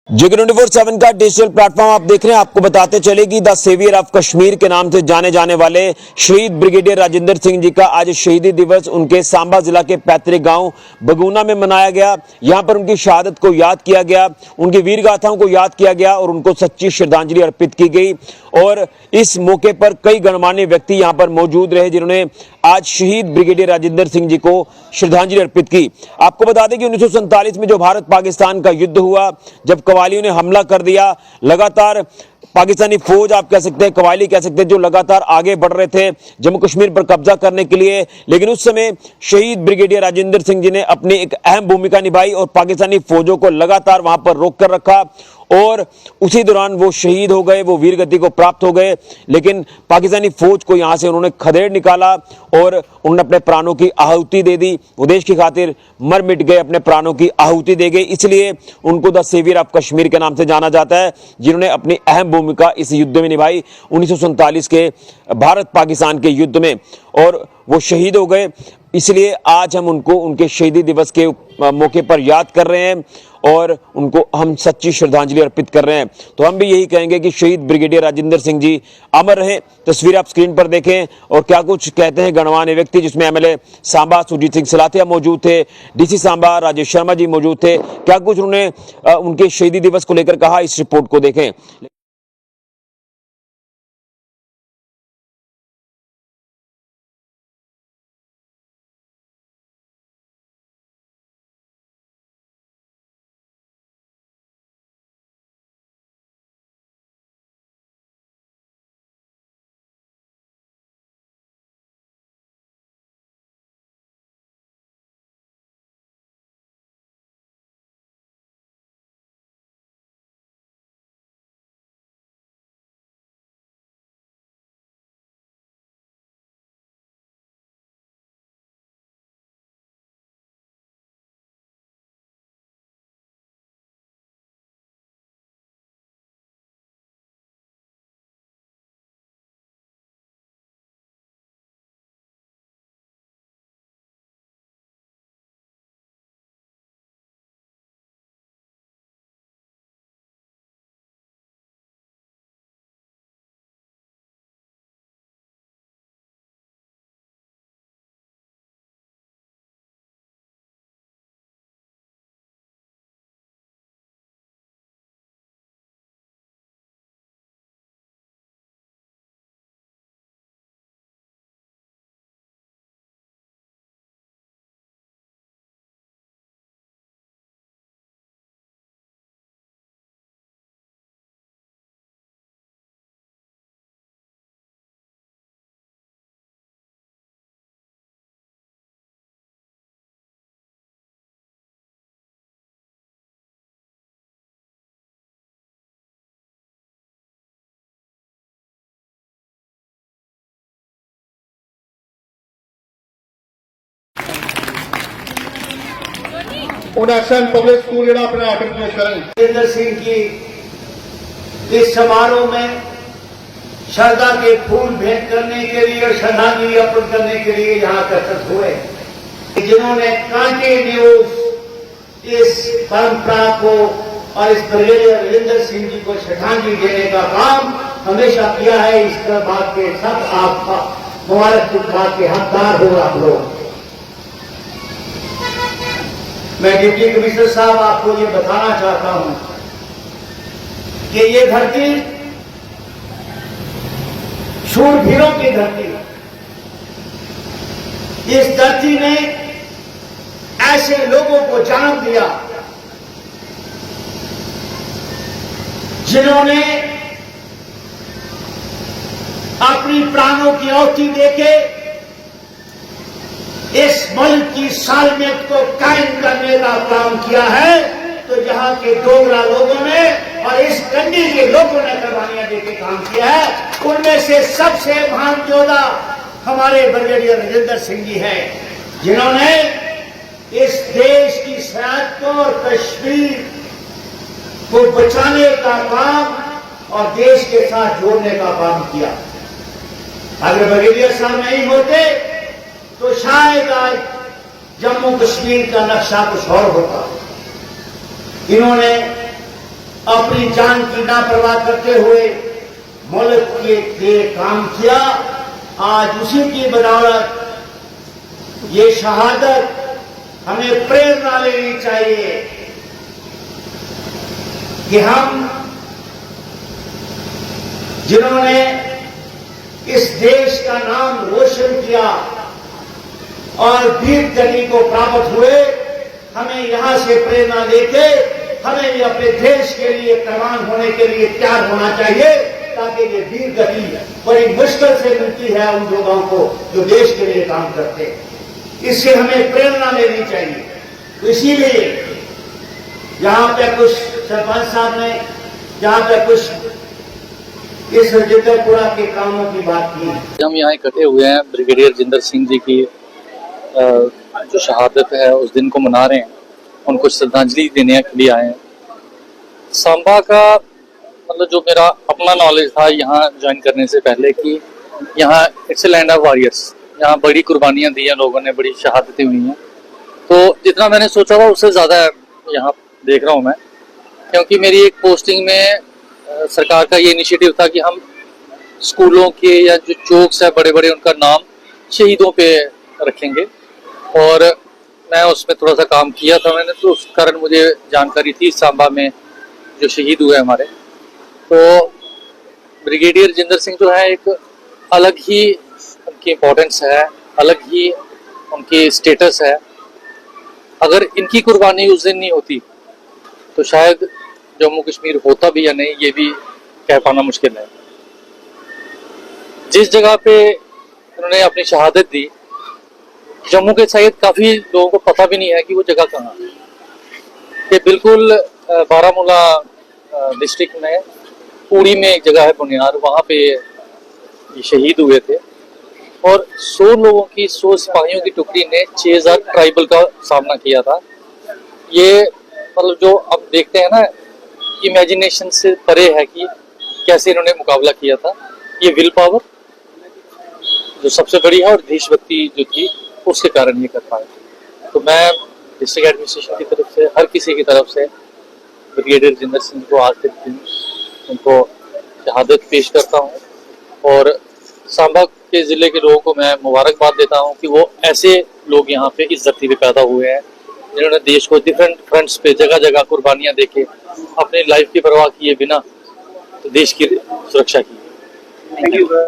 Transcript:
जिगर 24/7 का digital platform आप देख रहे हैं। आपको बताते चले कि द सेवियर ऑफ कश्मीर के नाम से जाने जाने वाले शहीद ब्रिगेडियर राजेंद्र सिंह जी का आज शहीदी दिवस उनके सांबा जिला के पैतृक गांव बगुना में मनाया गया। यहां पर उनकी शहादत को याद किया गया, उनकी वीर गाथाओं को याद किया गया और उनको सच्ची श्रद्धांजलि अर्पित की गई। और इस मौके पर कई गणमान्य व्यक्ति यहां पर मौजूद रहे जिन्होंने आज शहीद ब्रिगेडियर राजेंद्र सिंह जी को श्रद्धांजलि अर्पित की। आपको बता दें कि 1947 में जो भारत पाकिस्तान का युद्ध हुआ, जब कवालियों ने हमला कर दिया, लगातार पाकिस्तानी फौज आप कह सकते हैं, कवाली कह सकते हैं, जो लगातार आगे बढ़ रहे थे जम्मू कश्मीर पर कब्जा करने के लिए, लेकिन उस समय शहीद ब्रिगेडियर राजेंद्र सिंह जी ने अपनी एक अहम भूमिका निभाई और पाकिस्तानी फौजों को लगातार वहां पर रोक कर रखा और उसी दौरान वो शहीद हो गए, वो वीर गति को प्राप्त हो गए। लेकिन पाकिस्तानी फौज को यहां से उन्होंने खदेड़ निकाला और उन्होंने अपने प्राणों की आहुति दे दी। वो देश की खातिर मर मिट गए, अपने प्राणों की आहुति दे गए। इसलिए उनको द सेवियर ऑफ कश्मीर के नाम से जाना जाता है, जिन्होंने अपनी अहम भूमिका इस युद्ध में निभाई 1947 के भारत पाकिस्तान के युद्ध में, और वो शहीद हो गए। इसलिए आज हम उनको उनके शहीदी दिवस के मौके पर याद कर रहे हैं और उनको हम सच्ची श्रद्धांजलि अर्पित कर रहे हैं। तो हम भी यही कहेंगे कि शहीद ब्रिगेडियर राजेंद्र सिंह जी अमर रहे। तस्वीर आप स्क्रीन पर देखें और क्या कुछ कहते हैं गणमान्य व्यक्ति, जिसमें एमएलए सांबा सुरजीत सिंह सलाथिया मौजूद थे, डीसी सांबा राजेश शर्मा जी मौजूद थे। क्या कुछ उन्होंने उनके शहीदी दिवस को लेकर कहा, इस रिपोर्ट को देखें। एसएन पब्लिक स्कूल जरा अपने ऑर्डर पेश करें। राजेंद्र सिंह की इस समारोह में श्रद्धा के फूल भेंट करने के लिए और श्रद्धांजलि अर्पित करने के लिए यहाँ एकत्रित हुए, जिन्होंने कंटिन्यूस इस परंपरा को और इस ब्रिगेडियर राजेंद्र सिंह जी को श्रद्धांजलि देने का काम हमेशा किया है। इस बात के सब आप मुबारक बात के हकदार हो आप लोग। मैं डिप्टी कमिश्नर साहब आपको ये बताना चाहता हूं कि ये धरती शूरवीरों की धरती, इस धरती ने ऐसे लोगों को जन्म दिया जिन्होंने अपनी प्राणों की आहुति देके इस मुल्क की सालमियत को कायम करने का काम किया है। तो यहाँ के डोगरा लोगों ने और इस कंडी के लोगों ने कुर्बानियां देके काम किया है। उनमें से सबसे महान योद्धा हमारे ब्रिगेडियर राजेंद्र सिंह जी हैं, जिन्होंने इस देश की सरहद को और कश्मीर को बचाने का काम और देश के साथ जोड़ने का काम किया। अगर ब्रिगेडियर साहब नहीं होते तो शायद आज जम्मू कश्मीर का नक्शा कुछ और होता। इन्होंने अपनी जान की ना परवाह करते हुए मुल्क के लिए काम किया। आज उसी की बदौलत ये शहादत हमें प्रेरणा लेनी चाहिए कि हम जिन्होंने इस देश का नाम रोशन किया और वीर गति को प्राप्त हुए, हमें यहां से प्रेरणा लेके हमें भी अपने देश के लिए कुर्बान होने के लिए तैयार होना चाहिए, ताकि ये वीर गति बड़ी मुश्किल से मिलती है उन लोगों को जो देश के लिए काम करते हैं। इससे हमें प्रेरणा लेनी चाहिए। तो इसीलिए यहां पे कुछ सरपंच साहब ने जहां पे कुछ इस जिंदरपुरा के कामों की बात की। हम यहाँ इकट्ठे हुए हैं ब्रिगेडियर राजिंदर सिंह जी की जो शहादत है उस दिन को मना रहे हैं, उनको श्रद्धांजलि देने के लिए आए हैं। सांबा का मतलब जो मेरा अपना नॉलेज था यहाँ ज्वाइन करने से पहले कि यहाँ it's a land of warriors, यहाँ बड़ी कुर्बानियाँ दी हैं लोगों ने, बड़ी शहादतें हुई हैं। तो जितना मैंने सोचा था उससे ज़्यादा यहाँ देख रहा हूँ मैं, क्योंकि मेरी एक पोस्टिंग में सरकार का ये इनिशिएटिव था कि हम स्कूलों के या जो चौक्स है बड़े बड़े उनका नाम शहीदों पे रखेंगे, और मैं उसमें थोड़ा सा काम किया था मैंने, तो उस कारण मुझे जानकारी थी सांबा में जो शहीद हुए हमारे। तो ब्रिगेडियर राजिंदर सिंह जो है एक अलग ही उनकी इम्पोर्टेंस है, अलग ही उनकी स्टेटस है। अगर इनकी कुर्बानी उस दिन नहीं होती तो शायद जम्मू कश्मीर होता भी या नहीं, ये भी कह पाना मुश्किल है। जिस जगह पे उन्होंने अपनी शहादत दी, जम्मू के शायद काफ़ी लोगों को पता भी नहीं है कि वो जगह कहाँ है। ये बिल्कुल बारामूला डिस्ट्रिक्ट में पूरी में एक जगह है बुनियार, वहाँ पे ये शहीद हुए थे। और 100 लोगों की 100 सिपाहियों की टुकड़ी ने 6000 ट्राइबल का सामना किया था। ये मतलब जो अब देखते हैं ना, इमेजिनेशन से परे है कि कैसे इन्होंने मुकाबला किया था। ये विल पावर जो सबसे बड़ी है और देशभक्ति जो थी उसके कारण ये कर पाए। तो मैं डिस्ट्रिक्ट एडमिनिस्ट्रेशन की तरफ से, हर किसी की तरफ से ब्रिगेडियर राजिंदर सिंह को आज के दिन उनको शहादत पेश करता हूँ, और सांबा के ज़िले के लोगों को मैं मुबारकबाद देता हूँ कि वो ऐसे लोग यहाँ पे इस धरती पे पैदा हुए हैं जिन्होंने देश को डिफरेंट फ्रंट्स पे जगह जगह कुर्बानियाँ देके अपनी लाइफ की परवाह किए बिना देश की सुरक्षा की। Thank you.